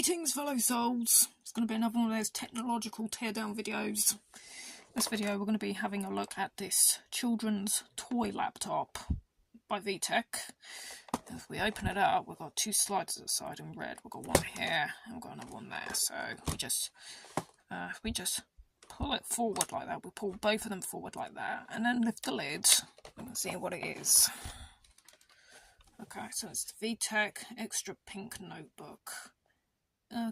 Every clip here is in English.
Greetings, fellow souls. It's going to be another one of those technological teardown videos. This video we're going to be having a look at this children's toy laptop by Vtech. If we open it up, we've got two slides at the side in red. We've got one here and we've got another one there. So we just pull it forward like that. We pull both of them forward like that and then lift the lid and see what it is. Okay, so it's the Vtech Xtra pink notebook.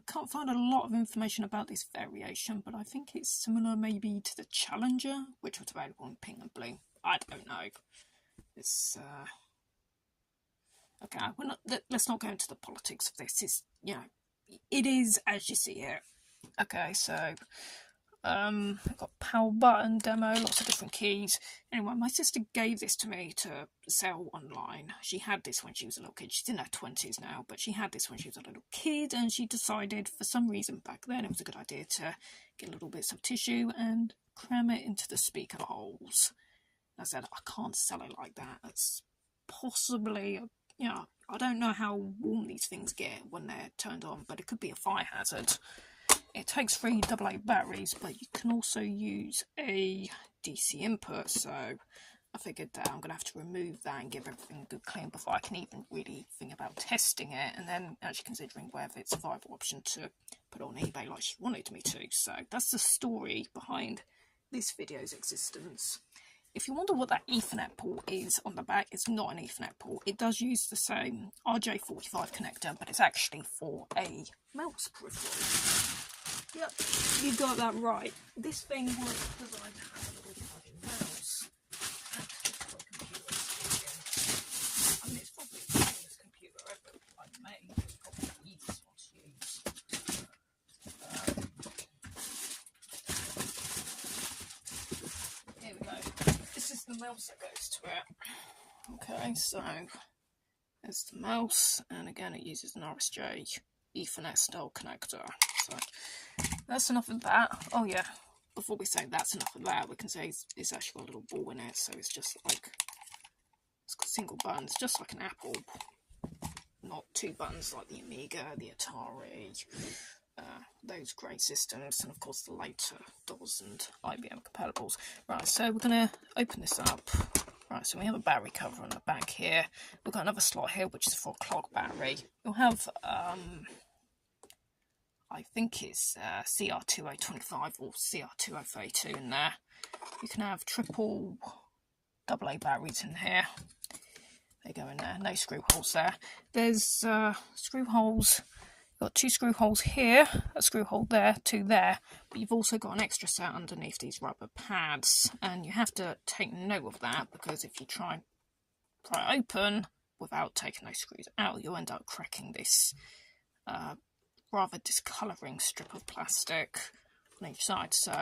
Can't find a lot of information about this variation, but I think it's similar maybe to the Challenger, which was available in pink and blue. I don't know. It's okay. Let's not go into the politics of this. It's, you know, it is as you see it. Okay, so I've got power button demo, lots of different keys. Anyway, my sister gave this to me to sell online. She had this when she was a little kid. She's in her 20s now, but she had this when she was a little kid, and she decided for some reason back then it was a good idea to get little bits of tissue and cram it into the speaker holes. I said, I can't sell it like that. That's possibly, you know, I don't know how warm these things get when they're turned on, but it could be a fire hazard. It takes 3 AA batteries, but you can also use a DC input, so I figured that I'm going to have to remove that and give everything a good clean before I can even really think about testing it, and then actually considering whether it's a viable option to put on eBay like she wanted me to. So that's the story behind this video's existence. If you wonder what that Ethernet port is on the back, it's not an Ethernet port. It does use the same RJ45 connector, but it's actually for a mouse peripheral. Yep, you got that right. This thing was designed to have a little mouse. I mean, it's probably the easiest computer ever made. It's probably the easiest one to use. Here we go. This is the mouse that goes to it. Okay, so there's the mouse, and again it uses an RSJ Ethernet style connector. So that's enough of that. Oh yeah, before we say that's enough of that, we can say it's actually got a little ball in it, so it's just like, it's got single buttons, just like an Apple, not two buttons like the Amiga, the Atari, those great systems, and of course the later DOS and IBM compatibles. Right, so we're going to open this up. Right, so we have a battery cover on the back here. We've got another slot here, which is for a clock battery. You'll have I think it's CR2025 or CR2032 in there. You can have triple AA batteries in here. They go in there, no screw holes there. There's screw holes. You've got 2 screw holes here, a screw hole there, 2 there, but you've also got an extra set underneath these rubber pads, and you have to take note of that, because if you try and pry it open without taking those screws out, you'll end up cracking this rather discolouring strip of plastic on each side. So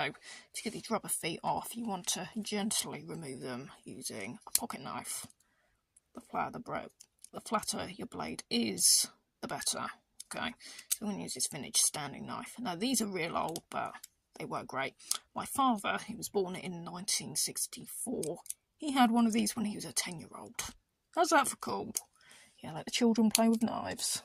to get these rubber feet off, you want to gently remove them using a pocket knife. The flatter your blade is, the better. Okay, so I'm going to use this vintage standing knife. Now these are real old, but they work great. My father, he was born in 1964. He had one of these when he was a 10-year-old. How's that for cool? Yeah, let the children play with knives.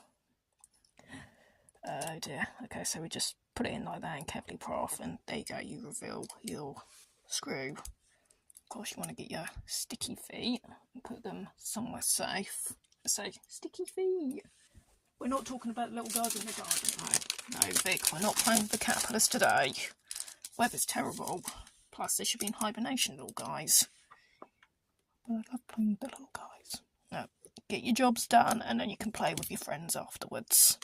Oh dear. Okay, so we just put it in like that and carefully pry off, and there you go, you reveal your screw. Of course, you want to get your sticky feet and put them somewhere safe. I say sticky feet. We're not talking about little guys in the garden, right? No, Vic, we're not playing with the caterpillars today. Weather's terrible. Plus, they should be in hibernation, little guys. But I love playing with the little guys. No, get your jobs done, and then you can play with your friends afterwards.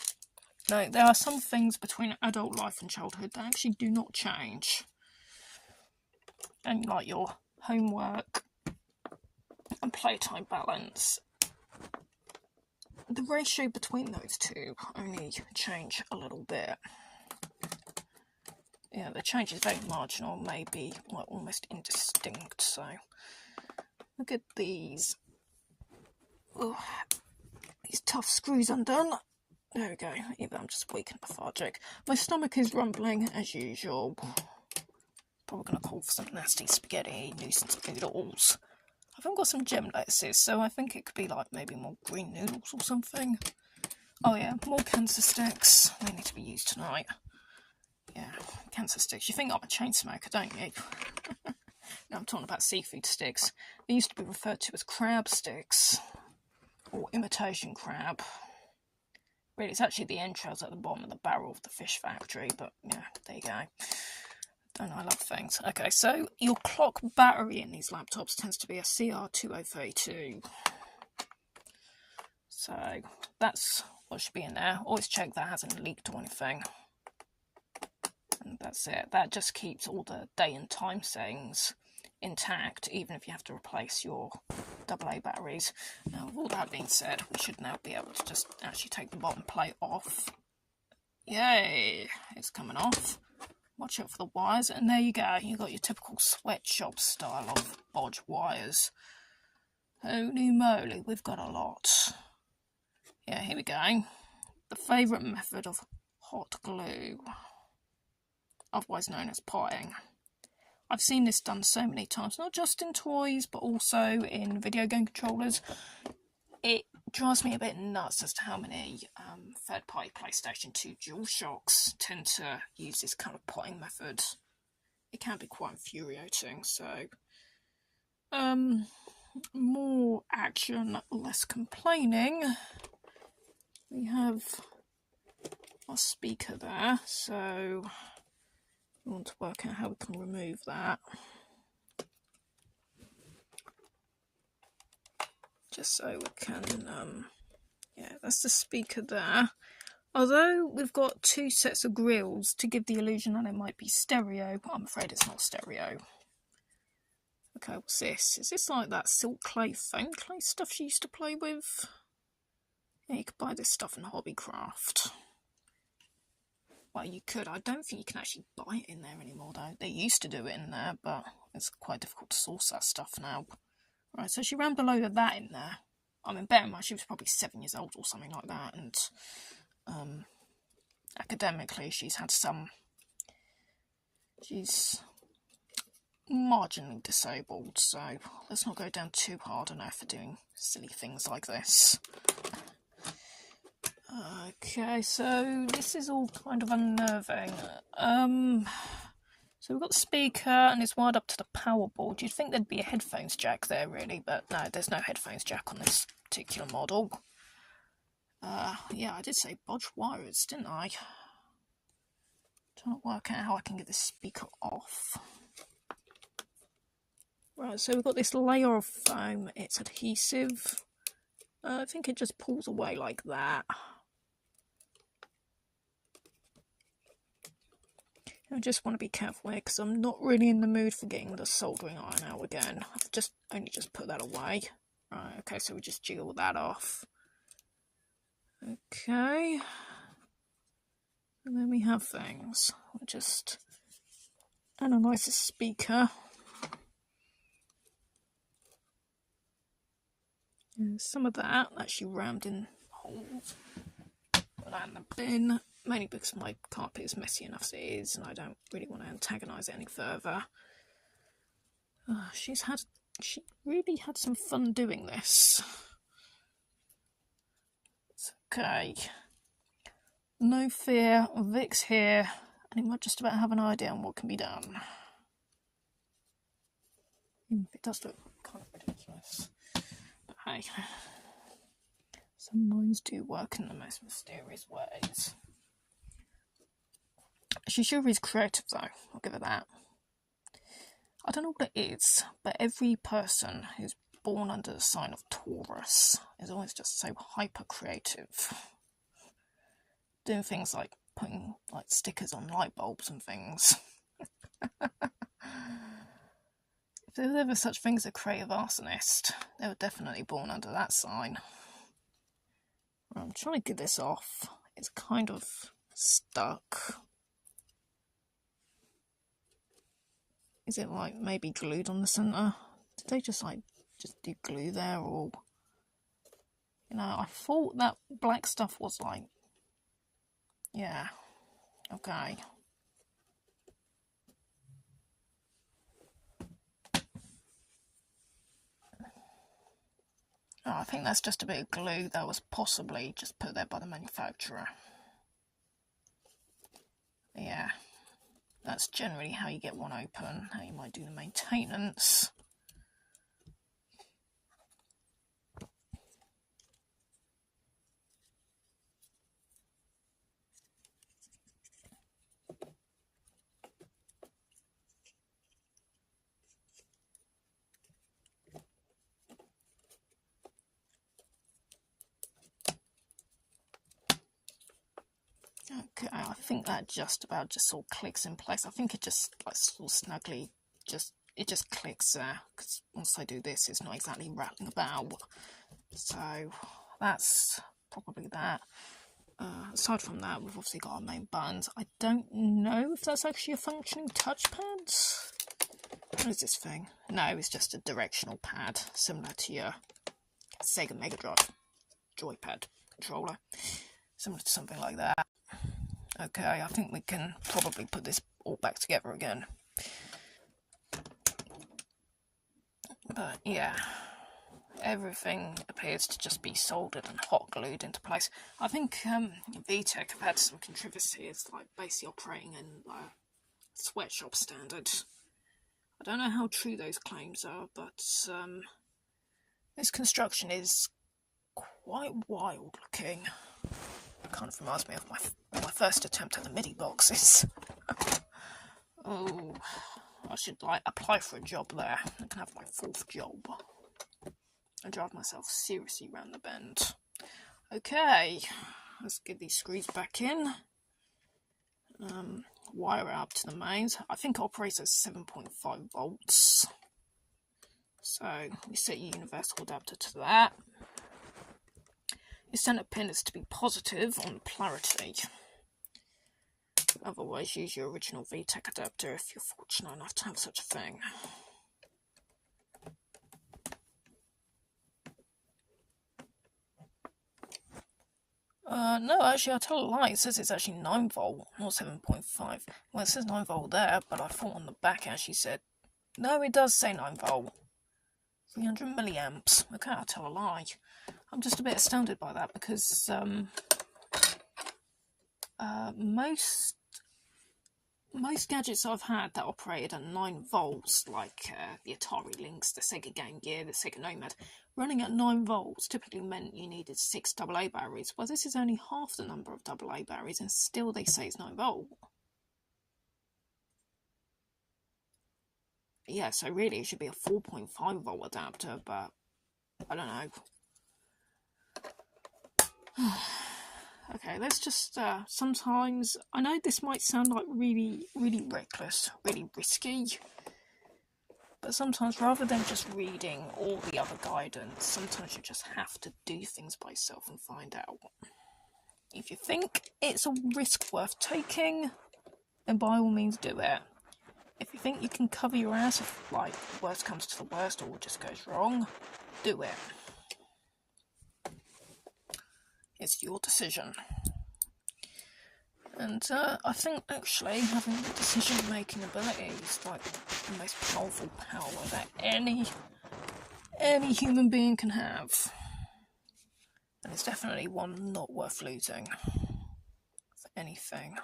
No, there are some things between adult life and childhood that actually do not change. And like your homework and playtime balance, the ratio between those two only change a little bit. Yeah, the change is very marginal, maybe like almost indistinct. So look at these. Oh, these tough screws undone. There we go. Either I'm just weak and lethargic. My stomach is rumbling as usual. Probably going to call for some nasty spaghetti, nuisance noodles. I've even got some gem lettuces, so I think it could be like maybe more green noodles or something. Oh yeah, more cancer sticks. They need to be use tonight. Yeah, cancer sticks. You think I'm a chain smoker, don't you? No, I'm talking about seafood sticks. They used to be referred to as crab sticks, or imitation crab. Really, it's actually the entrails at the bottom of the barrel of the fish factory, but yeah, there you go. Don't know, I love things. Okay, so your clock battery in these laptops tends to be a CR2032. So that's what should be in there. Always check that hasn't leaked or anything. And that's it. That just keeps all the day and time settings intact, even if you have to replace your AA batteries. Now, with all that being said, we should now be able to just actually take the bottom plate off. Yay! It's coming off. Watch out for the wires, and there you go. You've got your typical sweatshop style of bodge wires. Holy moly, we've got a lot. Yeah, here we go. The favourite method of hot glue, otherwise known as potting. I've seen this done so many times, not just in toys, but also in video game controllers. It drives me a bit nuts as to how many third-party PlayStation 2 DualShocks tend to use this kind of potting method. It can be quite infuriating, so more action, less complaining. We have our speaker there, so we want to work out how we can remove that. Just so we can, yeah, that's the speaker there. Although we've got two sets of grills to give the illusion that it might be stereo, but I'm afraid it's not stereo. Okay, what's this? Is this like that silk clay, foam clay stuff she used to play with? Yeah, you could buy this stuff in Hobbycraft. Well, you could. I don't think you can actually buy it in there anymore, though. They used to do it in there, but it's quite difficult to source that stuff now. Right, so she rammed a load of that in there. I mean, bear in mind, she was probably 7 years old or something like that, and academically, she's marginally disabled, so let's not go down too hard on her for doing silly things like this. Okay, so this is all kind of unnerving. So we've got the speaker and it's wired up to the power board. You'd think there'd be a headphones jack there, really, but no, there's no headphones jack on this particular model. Yeah, I did say bodge wires, didn't I? Trying to work out how I can get this speaker off. Right, so we've got this layer of foam. It's adhesive. I think it just pulls away like that. I just want to be careful here because I'm not really in the mood for getting the soldering iron out again. I've only just put that away. Right, okay, so we just jiggle that off. Okay. And then we have things. We'll just analyse the speaker. And some of that actually rammed in holes. Put that in the bin. Mainly because my carpet is messy enough as it is, and I don't really want to antagonise it any further. She really had some fun doing this. It's okay. No fear, Vic's here, and he might just about have an idea on what can be done. It does look kind of ridiculous. But hey, some minds do work in the most mysterious ways. She sure is creative, though. I'll give her that. I don't know what it is, but every person who's born under the sign of Taurus is always just so hyper creative. Doing things like putting stickers on light bulbs and things. If there was ever such thing as a creative arsonist, they were definitely born under that sign. Well, I'm trying to get this off. It's kind of stuck. Is it like maybe glued on the centre? Did they just do glue there, or I thought that black stuff was yeah, okay. Oh, I think that's just a bit of glue that was possibly just put there by the manufacturer. That's generally how you get one open, how you might do the maintenance. Okay, I think that just all clicks in place. I think it just like sort of snugly it just clicks there, because once I do this it's not exactly rattling about. So that's probably that. Aside from that, we've obviously got our main buttons. I don't know if that's actually a functioning touchpad. What is this thing? No, it's just a directional pad, similar to your Sega Mega Drive joypad controller. Similar to something like that. Okay, I think we can probably put this all back together again. But yeah, everything appears to just be soldered and hot glued into place. I think Vtech have had some controversies, like basically operating in sweatshop standard. I don't know how true those claims are, but this construction is quite wild looking. It kind of reminds me of my first attempt at the MIDI boxes. Oh, I should apply for a job there. I can have my 4th job. I drive myself seriously round the bend. Okay, let's get these screws back in. Wire it up to the mains. I think it operates at 7.5 volts. So we set your universal adapter to that. Your centre pin is to be positive on the polarity. Otherwise, use your original Vtech adapter if you're fortunate enough to have such a thing. No, actually, I'll tell a lie. It says it's actually 9 volt, not 7.5. Well, it says 9 volt there, but I thought on the back it actually said... No, it does say 9 volt. 300 milliamps. Okay, I'll tell a lie. I'm just a bit astounded by that, because most gadgets I've had that operated at 9 volts, like the Atari Lynx, the Sega Game Gear, the Sega Nomad, running at 9 volts typically meant you needed 6 AA batteries. Well, this is only half the number of AA batteries, and still they say it's 9 volt. Yeah, so really it should be a 4.5 volt adapter, but I don't know. Okay, let's just, sometimes, I know this might sound like really, really reckless, really risky, but sometimes rather than just reading all the other guidance, sometimes you just have to do things by yourself and find out. If you think it's a risk worth taking, then by all means do it. If you think you can cover your ass if, like, worst comes to the worst or just goes wrong, do it. It's your decision. And I think actually having the decision-making ability is like the most powerful power that any human being can have. And it's definitely one not worth losing for anything.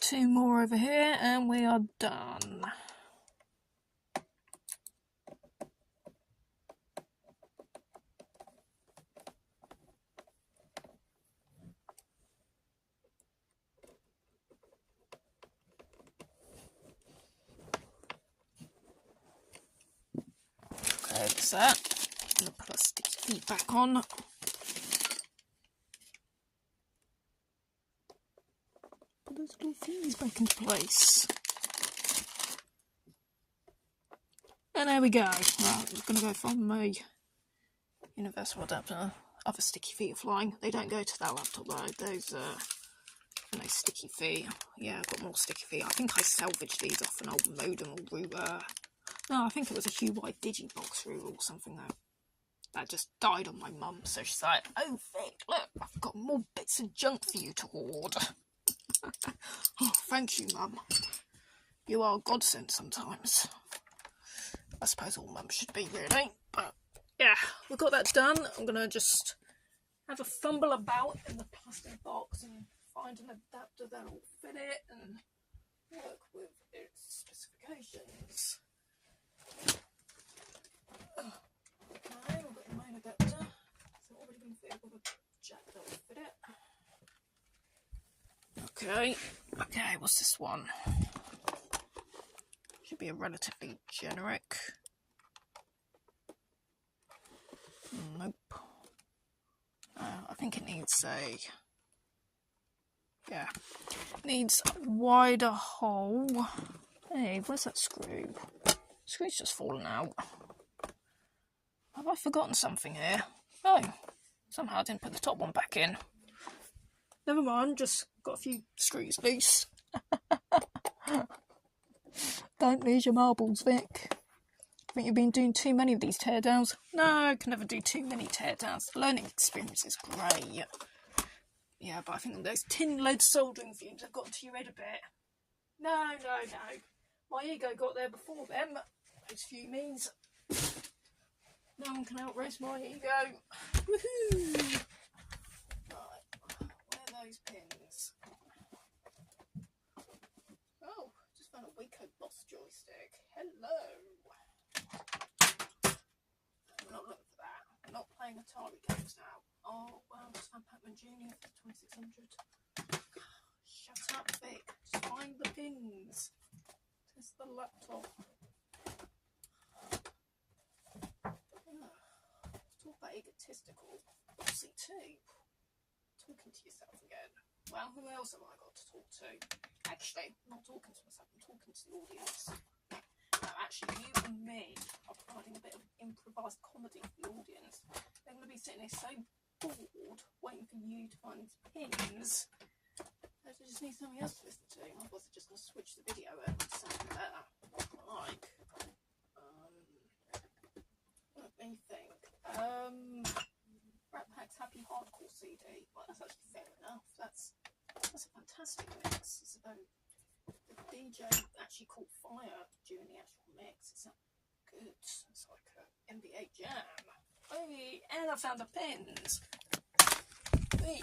Two more over here and we are done. Okay, that's that. I'm going to put our sticky feet back on. Put those little feet back into place. And there we go. Right, I'm going to go from my universal adapter. Other sticky feet are flying. They don't go to that laptop though. Those No sticky feet. Yeah, I've got more sticky feet. I think I salvaged these off an old modem or router. No, I think it was a HUI Digibox router or something that just died on my mum. So she's like, oh, Vic, look, I've got more bits of junk for you to hoard. Oh, thank you, Mum. You are a godsend sometimes. I suppose all mums should be, really. But yeah, we've got that done. I'm going to just have a fumble about in the plastic box and find an adapter that will fit it and work with its specifications. Okay, we've got the main adapter. It's already been fitted with a jack that will fit it. Okay, what's this one? Should be a relatively generic. Nope. I think it needs a... yeah. Needs a wider hole. Hey, where's that screw? Screw's just fallen out. Have I forgotten something here? Oh, somehow I didn't put the top one back in. Never mind, just got a few screws loose. Don't lose your marbles, Vic. I think you've been doing too many of these teardowns. No, I can never do too many teardowns. The learning experience is great. Yeah, but I think those tin lead soldering fumes have got to your head a bit. No. My ego got there before them. Those fumies. No one can outrace my ego. Woohoo! Right, where are those pins? Oh, just found a Waco Boss joystick. Hello. I'm not looking for that. I'm not playing Atari games now. Oh, well, just found Pac-Man Jr. for 2600. Shut up, Vic. Just find the pins. Test the laptop. Talk about egotistical. Bossy too. Talking to yourself again. Well, who else have I got to talk to? Actually, I'm not talking to myself, I'm talking to the audience. Now, actually, you and me are providing a bit of improvised comedy for the audience. They're going to be sitting here so bored, waiting for you to find these pins. They just need something else to listen to. Otherwise, they're just going to switch the video out to something better. Like, let me think. Rat Pack's Happy Hardcore CD. Well, that's actually fair enough. That's a fantastic mix. It's about the DJ actually caught fire during the actual mix. It's not good. It's like a NBA jam. Hey, and I found the pins. Hey,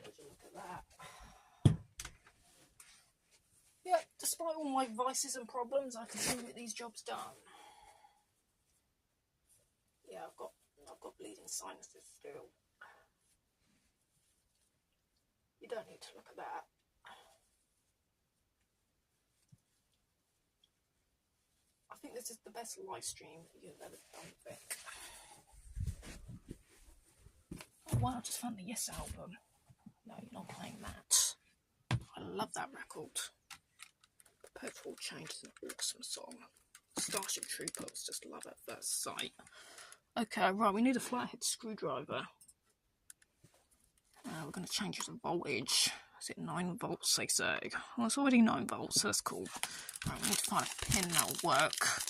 would you look at that? Yeah, despite all my vices and problems, I can still get these jobs done. Yeah, I've got bleeding sinuses still. You don't need to look at that. I think this is the best live stream you've ever done, Vic. Oh wow, I just found the Yes album. No, you're not playing that. I love that record. Perpetual Change is an awesome song. Starship Troopers, just love at first sight. Okay, right, we need a flathead screwdriver. We're going to change the voltage. Is it 9 volts, they say? Well, it's already 9 volts, so that's cool. Right, we need to find a pin that'll work.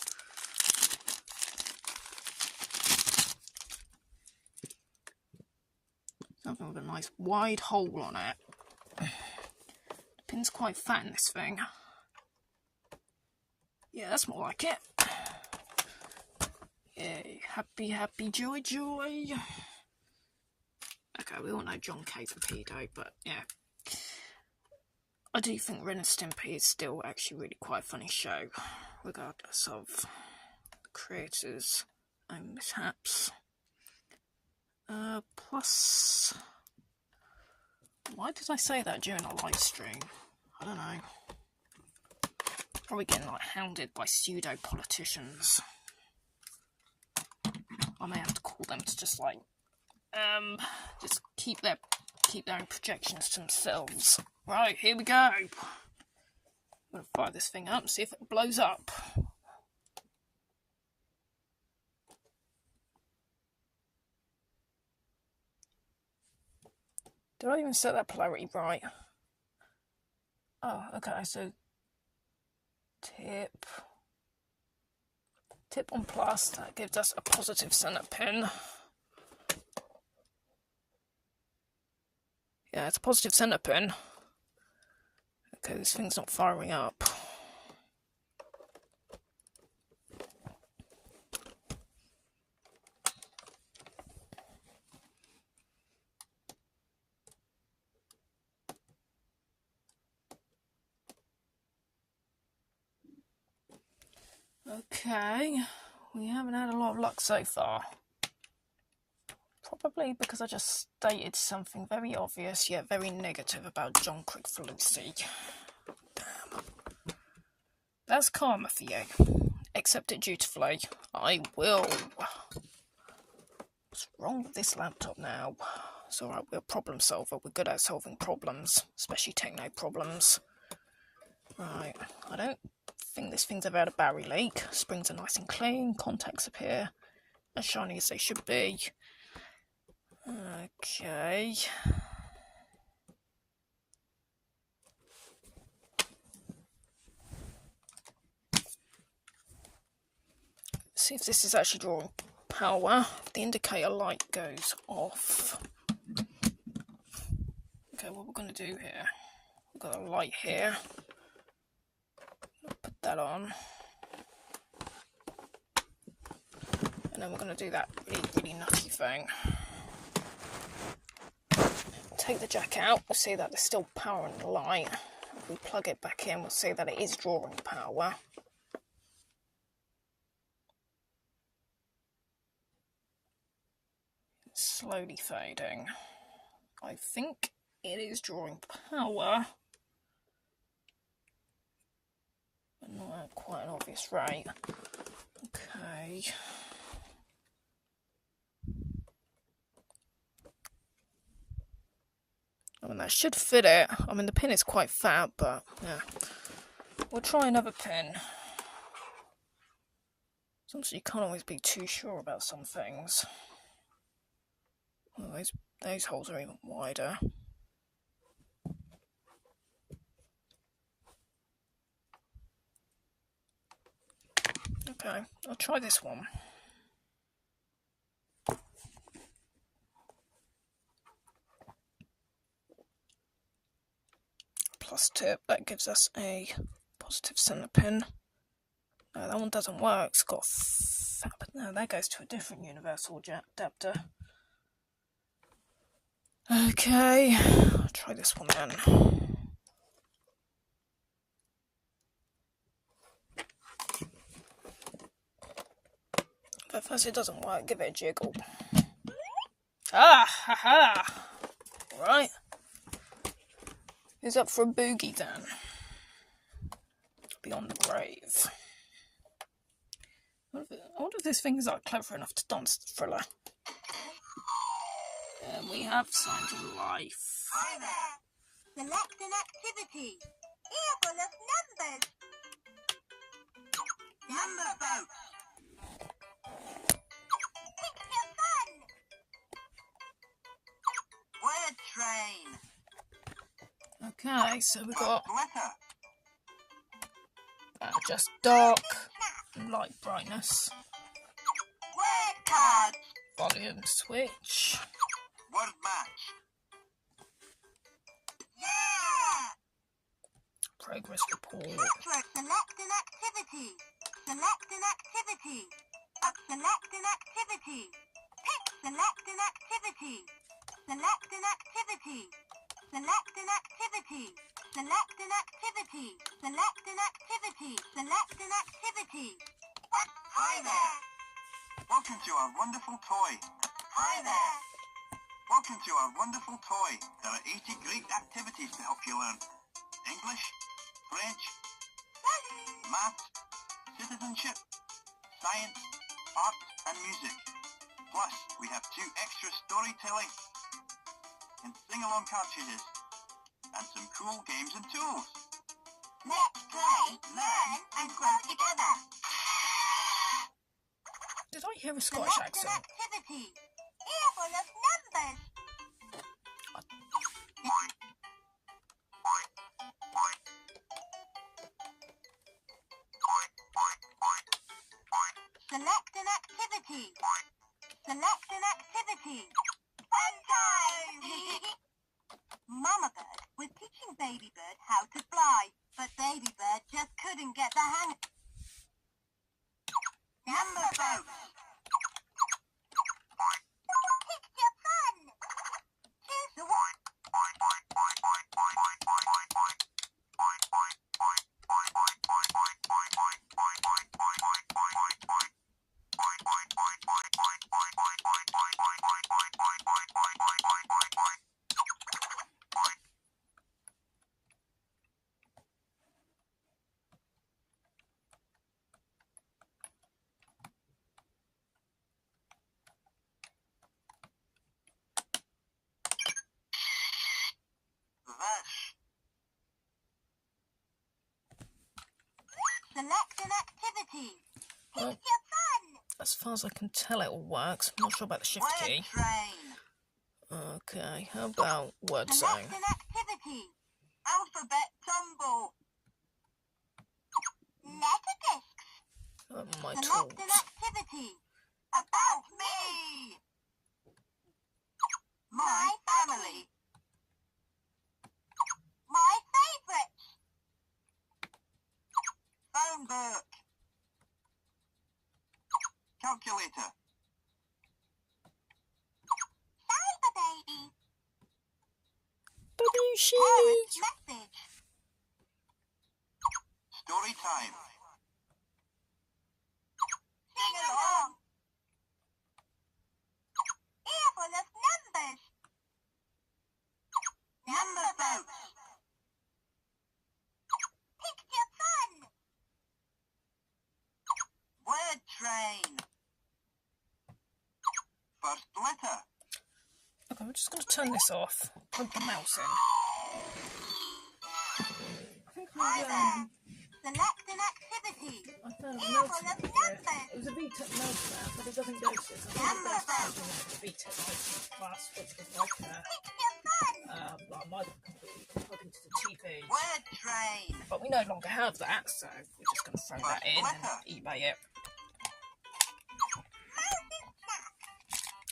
Something with a nice wide hole on it. The pin's quite fat in this thing. Yeah, that's more like it. Yay, happy, joy. Okay, we all know John K's a pedo, but yeah. I do think Ren and Stimpy is still actually really quite a funny show, regardless of the creators' own mishaps. Plus, why did I say that during a live stream? I don't know. Probably getting like hounded by pseudo politicians. I may have to call them to just like just keep their own projections to themselves. Right, here we go. I'm gonna fire this thing up and see if it blows up. Did I even set that polarity right? Oh, okay, so tip on plus, that gives us a positive center pin. Yeah, it's a positive center pin. Okay, this thing's not firing up. Okay, we haven't had a lot of luck so far. Probably because I just stated something very obvious yet very negative about John Crick for Lucy. Damn. That's karma for you. Accept it dutifully. I will. What's wrong with this laptop now? It's alright, we're a problem solver. We're good at solving problems, especially techno problems. Right, I don't think this thing's ever had a battery leak. Springs are nice and clean, contacts appear as shiny as they should be. Okay. See if this is actually drawing power. The indicator light goes off. Okay, what we're going to do here, we've got a light here. Put that on. And then we're going to do that really nutty thing. Take the jack out, we'll see that there's still power in the light. If we plug it back in, we'll see that it is drawing power. It's slowly fading. I think it is drawing power, but not at quite an obvious rate. Okay. I mean, that should fit it. I mean, the pin is quite fat, but yeah. We'll try another pin. Sometimes you can't always be too sure about some things. Well, those holes are even wider. Okay, I'll try this one. Plus tip, that gives us a positive center pin. No, that one doesn't work, it's got but no, that goes to a different universal adapter. Okay, I'll try this one then. But first it doesn't work, give it a jiggle. Ah, haha! Right. Who's up for a boogie then? Beyond the grave. I wonder if this thing is like clever enough to dance the Thriller. And we have signs of life. Hi there. Select an activity. Earful of numbers. Number boat. Picture fun. Word train. Okay, so we've got Glitter. just dark and light brightness. Word cards. Volume switch. Word match. Yeah. Progress report. Select an activity. Select an activity. Select an activity. Pick select an activity. Select an activity. Select an activity. Select an activity. Select an activity. Select an activity. Hi there. Welcome to our wonderful toy. Hi there. Welcome to our wonderful toy. There are 80 great activities to help you learn English, French, math, citizenship, science, art and music. Plus, we have 2 extra storytelling and sing-along cartridges and some cool games and tools. Let's play, learn and grow together. Did I hear a Scottish Select an accent? activity. Earful of numbers. Select an activity. Select an activity. Fun time! Mama Bird was teaching Baby Bird how to fly, but Baby Bird just couldn't get the hang. Number boat. Picture fun. Choose the one. Select an activity. Well, Picture fun. as far as I can tell, it all works. I'm not sure about the shift Word key. train. Okay, how about word Select zone? an activity. Alphabet tumble. Letter discs. My Select tools. an activity. About me. My family. My favourites. Phone book. Calculator. Cyber baby. WC. Parents' message. Story time. Sing along. Earful of numbers. Number boat. Picture fun. Word train. First letter. Okay, we're just going to turn this off. Plug the mouse in. I think Hi there. Select an activity. I found a Earful mouse of here. numbers. It was a Vtech mouse map, but it doesn't go to it. I think it's the Vtech Plus, which was like Picture fun. I might have completely plugged into the TV. Word train. But we no longer have that, so we're just going to throw that in and eBay it.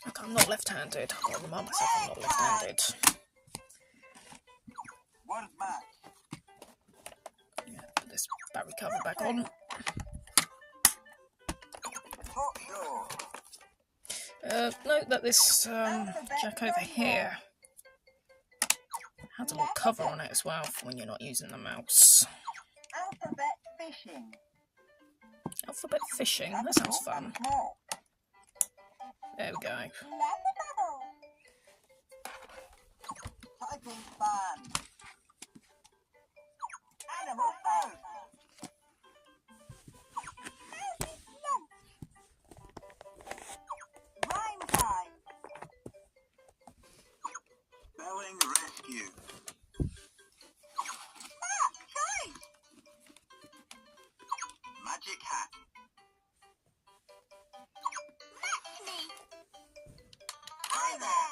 Okay, I'm not left-handed. I've got to remind myself I'm not left-handed. Word match. Yeah, put this battery cover back on. Talk show. Note that this jack over here has a little cover on it as well for when you're not using the mouse. Alphabet fishing. Alphabet fishing, that sounds fun. Small. There we go. Letter bubble. Typing fan. Animal phone. Mouse's lunch. Rhyme time. Spelling rescue. Smart choice. Magic hat. Match me. Hi there.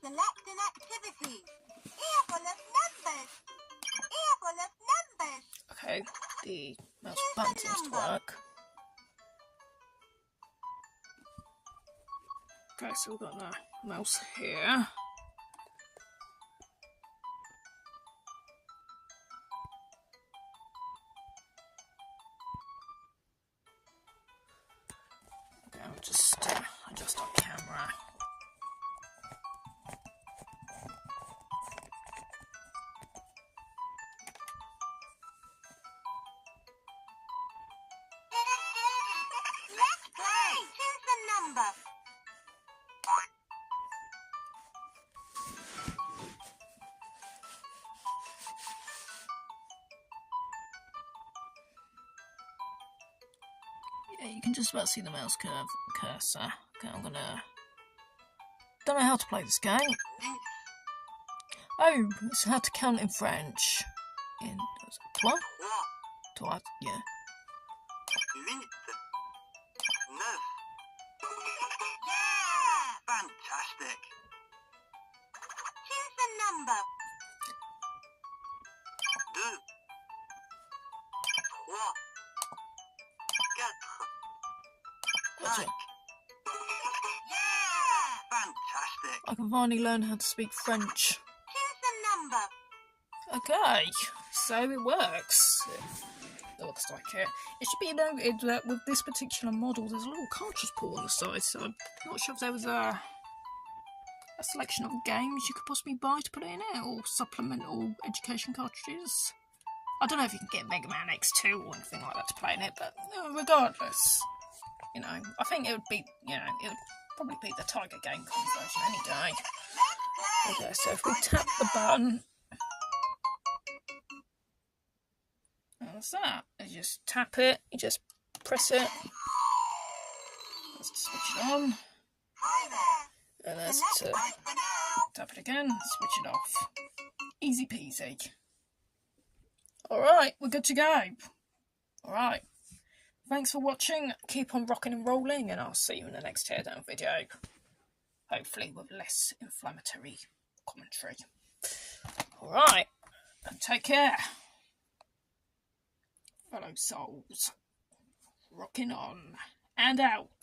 Select an activity. Earful of numbers. Earful of numbers. Okay, the mouse button seems to work. Okay, so we've got the mouse here. Okay, I'll just adjust our camera. Let's play. Choose a number. Yeah, you can just about see the mouse cursor. Okay, I'm gonna... Don't know how to play this game. Oh, it's how to count in French. In... Trois? Trois, yeah. 8, 9. Yeah. Fantastic. Choose a number. 2, 3, 4, Attack. Yeah! Fantastic. I can finally learn how to speak French. Choose a number. Okay, so it works. It looks like it. It should be noted that with this particular model, there's a little cartridge port on the side, so I'm not sure if there was a selection of games you could possibly buy to put it in it, or supplemental education cartridges. I don't know if you can get Mega Man X2 or anything like that to play in it, but regardless, you know, I think it would be, you know, it would probably be the Tiger Game version any day. Okay, so if we tap the button, what's that? You just tap it, you just press it. Let's switch it on. And let's tap it again, switch it off. Easy peasy. Alright, we're good to go. Alright. Thanks for watching. Keep on rocking and rolling, and I'll see you in the next teardown video. Hopefully with less inflammatory commentary. Alright, and take care. Fellow souls. Rocking on and out.